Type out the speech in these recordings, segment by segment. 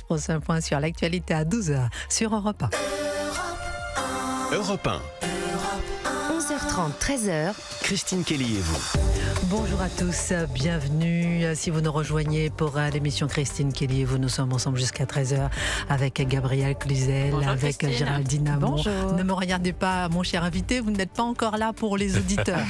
Prochain point sur l'actualité à 12h sur Europe 1. Europe 1. 11h30, 13h. Christine Kelly et vous. Bonjour à tous, bienvenue. Si vous nous rejoignez pour l'émission Christine Kelly et vous, nous sommes ensemble jusqu'à 13h avec Gabriel Cluzel, Bonjour avec Christine. Géraldine Amon. Bonjour. Ne me regardez pas, mon cher invité, vous n'êtes pas encore là pour les auditeurs.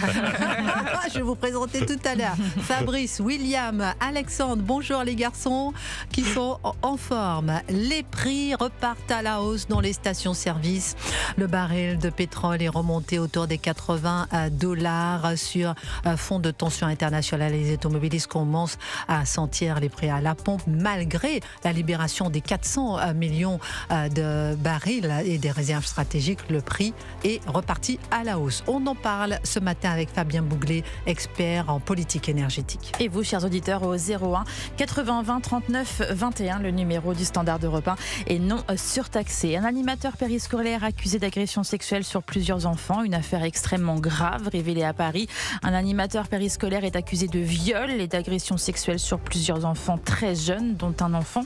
Je vais vous présenter tout à l'heure. Fabrice, William, Alexandre, bonjour les garçons qui sont en forme. Les prix repartent à la hausse dans les stations-service. Le baril de pétrole est remonté autour des $80 sur fond de tension internationale. Les automobilistes commencent à sentir les prix à la pompe malgré la libération des 400 millions de barils et des réserves stratégiques. Le prix est reparti à la hausse. On en parle ce matin avec Fabien Bouglet, expert en politique énergétique. Et vous, chers auditeurs, au 01 80 20 39 21, le numéro du standard d'Europe 1 est non surtaxé. Un animateur périscolaire accusé d'agression sexuelle sur plusieurs enfants, une affaire extrêmement grave révélée à Paris. Un animateur périscolaire est accusé de viol et d'agression sexuelle sur plusieurs enfants très jeunes, dont un enfant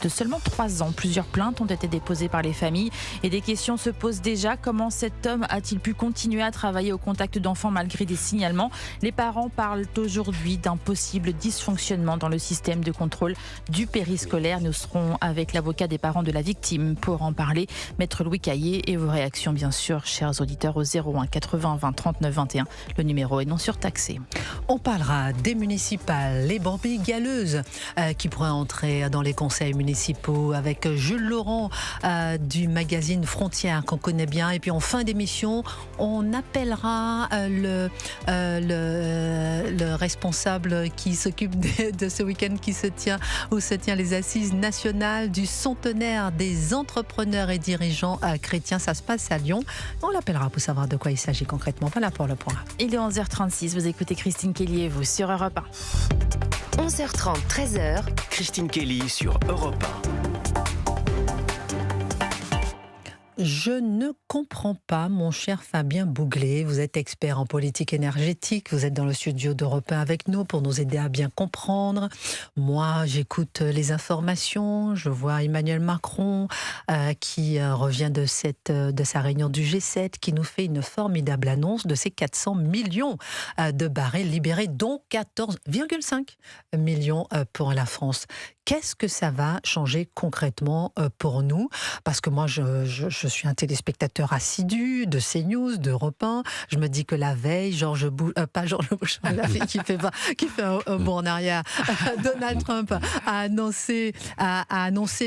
de seulement 3 ans. Plusieurs plaintes ont été déposées par les familles et des questions se posent déjà. Comment cet homme a-t-il pu continuer à travailler au contact d'enfants malgré des signalements ? Les parents parlent aujourd'hui d'un possible dysfonctionnement dans le système de contrôle du périscolaire. Nous serons avec l'avocat des parents de la victime pour en parler. Maître Louis Caillé, et vos réactions bien sûr, chers auditeurs, au 01 80 20 39 21. Le numéro est non surtaxé. On parlera des municipales, les brebis galeuses qui pourraient entrer dans les conseils municipaux avec Jules Laurent du magazine Frontières qu'on connaît bien. Et puis en fin d'émission, on appellera le responsable qui s'occupe de ce week-end où se tient les assises nationales du centenaire des entrepreneurs et dirigeants chrétiens. Ça se passe à Lyon. On l'appellera pour savoir de quoi il s'agit concrètement. Voilà pour le point. Il est 11h36, vous écoutez Christine Kelly et vous sur Europe 1. 11h30, 13h. Christine Kelly sur Europe 1. Je ne comprends pas, mon cher Fabien Bouglet. Vous êtes expert en politique énergétique. Vous êtes dans le studio d'Europe 1 avec nous pour nous aider à bien comprendre. Moi, j'écoute les informations. Je vois Emmanuel Macron qui revient de sa réunion du G7, qui nous fait une formidable annonce de ces 400 millions de barils libérés, dont 14,5 millions pour la France. Qu'est-ce que ça va changer concrètement pour nous ? Parce que moi, je suis un téléspectateur assidu de CNews, d'Europe 1. Je me dis que la veille, pas Georges Bush, la fille qui fait un bond en arrière, Donald Trump a annoncé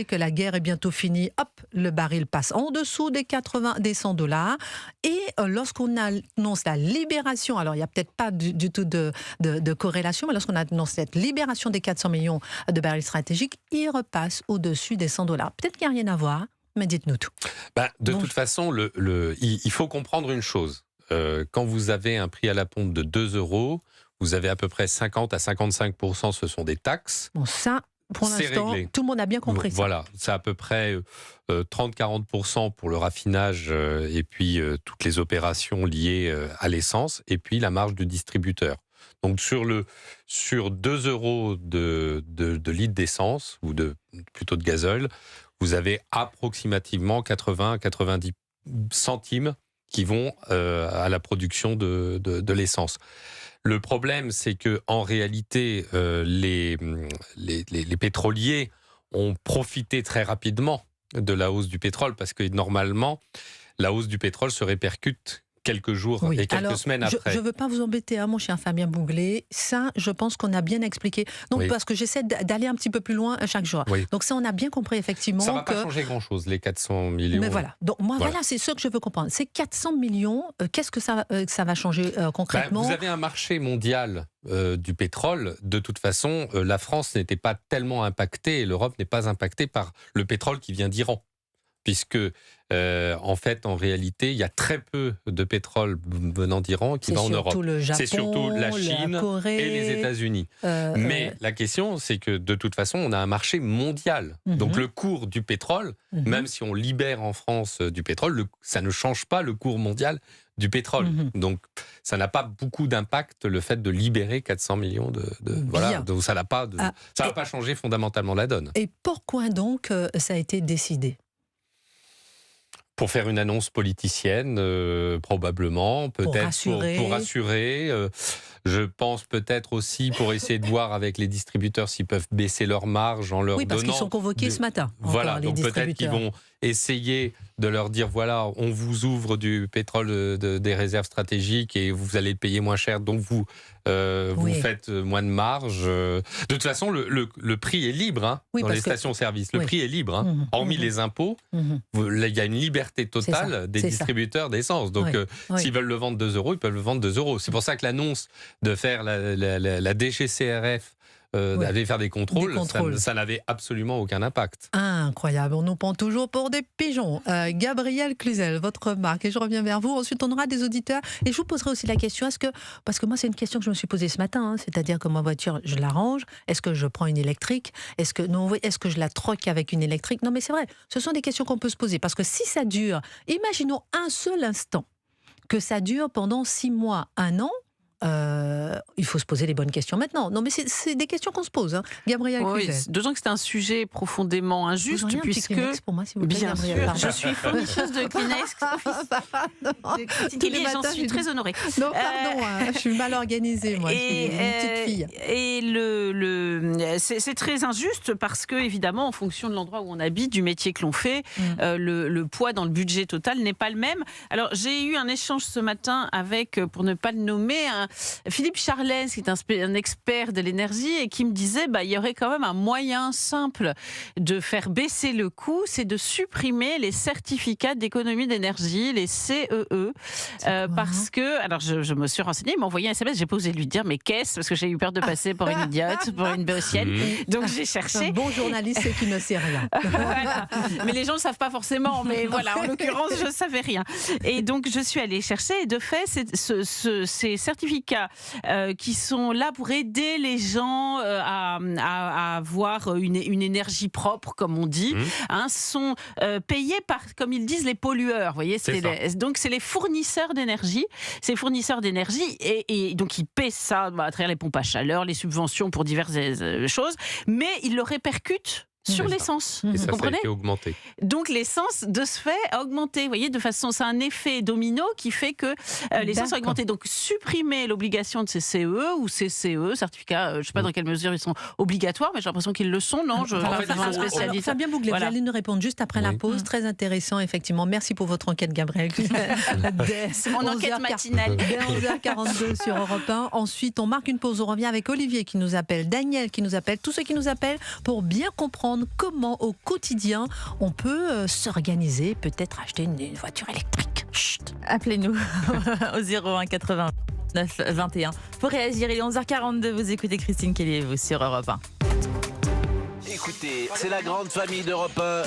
que la guerre est bientôt finie. Hop, le baril passe en dessous des $100. Et lorsqu'on annonce la libération, alors il n'y a peut-être pas du tout de corrélation, mais lorsqu'on annonce cette libération des 400 millions de barils stratégiques, il repasse au-dessus des $100. Peut-être qu'il n'y a rien à voir, mais dites-nous tout. De toute façon, il faut comprendre une chose. Quand vous avez un prix à la pompe de 2 €, vous avez à peu près 50 à 55%, ce sont des taxes. Bon, ça, pour l'instant, réglé. tout le monde a bien compris ça. Voilà, c'est à peu près 30-40% pour le raffinage et puis toutes les opérations liées à l'essence, et puis la marge du distributeur. Donc sur 2 € de litre d'essence, ou plutôt de gazole, vous avez approximativement 80-90 centimes qui vont à la production de l'essence. Le problème, c'est que en réalité, les pétroliers ont profité très rapidement de la hausse du pétrole, parce que normalement, la hausse du pétrole se répercute quelques jours et quelques semaines après. Je ne veux pas vous embêter, mon cher Fabien Bouglet. Ça, je pense qu'on a bien expliqué. Donc, parce que j'essaie d'aller un petit peu plus loin chaque jour. Oui. Donc ça, on a bien compris effectivement ça ne va pas changer grand-chose, les 400 millions. Mais voilà. Donc moi, voilà, c'est ce que je veux comprendre. Ces 400 millions, qu'est-ce que ça va changer concrètement ? Vous avez un marché mondial du pétrole. De toute façon, la France n'était pas tellement impactée, et l'Europe n'est pas impactée par le pétrole qui vient d'Iran. puisque en fait, en réalité, il y a très peu de pétrole venant d'Iran qui va en Europe. C'est surtout la Chine la Corée, et les États-Unis. Mais la question, c'est que de toute façon, on a un marché mondial. Donc le cours du pétrole, même si on libère en France du pétrole, ça ne change pas le cours mondial du pétrole. Donc ça n'a pas beaucoup d'impact, le fait de libérer 400 millions voilà, donc ça va pas changer fondamentalement la donne. Et pourquoi donc ça a été décidé ? Pour faire une annonce politicienne, probablement, peut-être pour rassurer. Je pense peut-être aussi pour essayer de voir avec les distributeurs s'ils peuvent baisser leurs marges en leur donnant... Oui, parce qu'ils sont convoqués ce matin. Voilà, donc peut-être qu'ils vont essayer de leur dire, voilà, on vous ouvre du pétrole des réserves stratégiques et vous allez payer moins cher, donc vous faites moins de marge. De toute façon, le prix est libre dans les stations-service. Le prix est libre, hormis les impôts. Il y a une liberté totale des distributeurs d'essence. Donc, s'ils veulent le vendre 2 €, ils peuvent le vendre 2 €. C'est pour ça que l'annonce de faire la DGCCRF d'aller faire des contrôles. Ça n'avait absolument aucun impact. Incroyable, on nous prend toujours pour des pigeons. Gabriel Cluzel, votre remarque, et je reviens vers vous. Ensuite, on aura des auditeurs. Et je vous poserai aussi la question, parce que moi, c'est une question que je me suis posée ce matin, c'est-à-dire que ma voiture, je la range. Est-ce que je prends une électrique ? Est-ce que je la troque avec une électrique ? Non, mais c'est vrai, ce sont des questions qu'on peut se poser. Parce que si ça dure, imaginons un seul instant, que ça dure pendant 6 mois, 1 an, il faut se poser les bonnes questions maintenant. Non, mais c'est des questions qu'on se pose. Gabriel Cluzel. D'autant que c'est un sujet profondément injuste, puisque... Un petit pour moi, s'il vous plaît, bien Gabriel, sûr, je suis fournisseuse de Kleenex. J'en suis très honorée. Non, pardon, je suis mal organisée, moi. Je suis une petite fille. Et c'est très injuste parce que, évidemment, en fonction de l'endroit où on habite, du métier que l'on fait, le poids dans le budget total n'est pas le même. Alors, j'ai eu un échange ce matin avec, pour ne pas le nommer, Philippe Charlès, qui est un expert de l'énergie et qui me disait il y aurait quand même un moyen simple de faire baisser le coût, c'est de supprimer les certificats d'économie d'énergie, les CEE, parce que, alors je me suis renseignée, il m'a envoyé un SMS, j'ai pas osé lui dire mais qu'est-ce, parce que j'ai eu peur de passer pour une idiote, pour une béotienne, donc j'ai cherché. Un bon journaliste qui ne sait rien. Voilà. Mais les gens ne savent pas forcément, mais voilà, en l'occurrence je ne savais rien. Et donc je suis allée chercher, et de fait ces certificats qui sont là pour aider les gens à avoir une énergie propre, comme on dit, sont payés par, comme ils disent, les pollueurs. Vous voyez, donc c'est les fournisseurs d'énergie. Ces fournisseurs d'énergie, et donc ils paient ça à travers les pompes à chaleur, les subventions pour diverses choses, mais ils le répercutent sur l'essence. Et vous ça comprenez ? a été augmenté. Donc l'essence, de ce fait, a augmenté. Vous voyez, de façon, c'est un effet domino qui fait que l'essence a augmenté. Donc supprimer l'obligation de ces CE ou ces CE, certificats, je ne sais pas dans quelle mesure ils sont obligatoires, mais j'ai l'impresation qu'ils le sont, non ? Un spécialiste. Fabien Bouglet, vous allez nous répondre juste après la pause. Très intéressant, effectivement. Merci pour votre enquête, Gabriel. C'est mon enquête matinale. Dès 11h42 sur Europe 1. Ensuite, on marque une pause. On revient avec Olivier qui nous appelle, Daniel qui nous appelle, tous ceux qui nous appellent pour bien comprendre comment au quotidien on peut s'organiser, peut-être acheter une voiture électrique. Chut. Appelez-nous au 01 89 21 pour réagir. Il est 11h42, vous écoutez Christine Kelly et vous sur Europe 1. Écoutez, c'est la grande famille d'Europe 1.